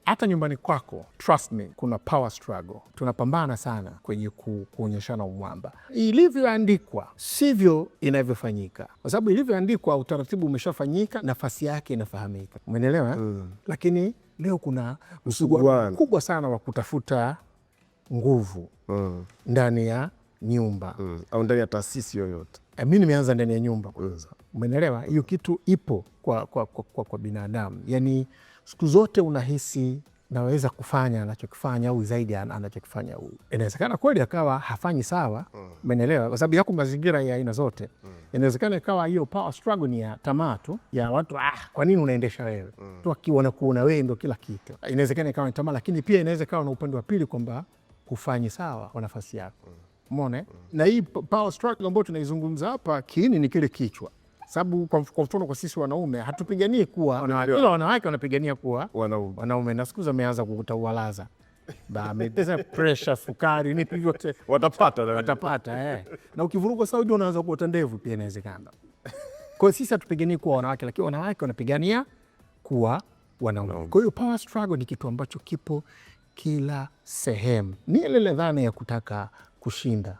hata nyumbani kwako, trust me, kuna power struggle. Tunapambana sana kwenye kuonyeshana umwamba. Ilivyoandikwa sivyo inavyofanyika, kwa sababu ilivyoandikwa utaratibu umeshafanyika, nafasi yake inafahamika. Umeelewa? Lakini leo kuna msuguano kubwa sana wa kutafuta nguvu ndani ya nyumba au ndani ya taasisi yoyote. Mimi nimeanza ndani ya nyumba kwanza. Umeelewa? Hiyo kitu ipo kwa binadamu. Yani siku zote unahisi naweza kufanya anachokifanya au zaidi anachokifanya huyu. Inawezekana kweli akawa hafanyi sawa. Umeelewa? Kwa sababu yako mazingira ya aina zote. Inawezekana ikawa hiyo power struggle ni ya tamaa tu ya watu, kwa nini unaendesha wewe? Tu akiona kuona wewe ndio kila kitu. Inawezekana ikawa ni tamaa, lakini pia inaweza ikawa na upande wa pili kwamba kufanyi sawa kwa nafasi yako. Umeona? Na hii power struggle ambayo tunaizungumza hapa, kiini ni kile kichwa. Sababu kwa mfano kwa sisi wanaume hatupiganii kuwa ila wanawake wanapigania kuwa wanaume. Na siku wameanza kukutawalaza. Ameteza pressure, sukari, ni vyote watapata. Na ukivuruga Saudi unaanza kuota ndevu pia inawezekana. Kwa sisi hatupiganii kuwa wanawake, lakini wanawake wanapigania kuwa wanaume. Kwa hiyo power struggle ni kitu ambacho kipo kila sehemu. Ni ile dhana ya kutaka kushinda.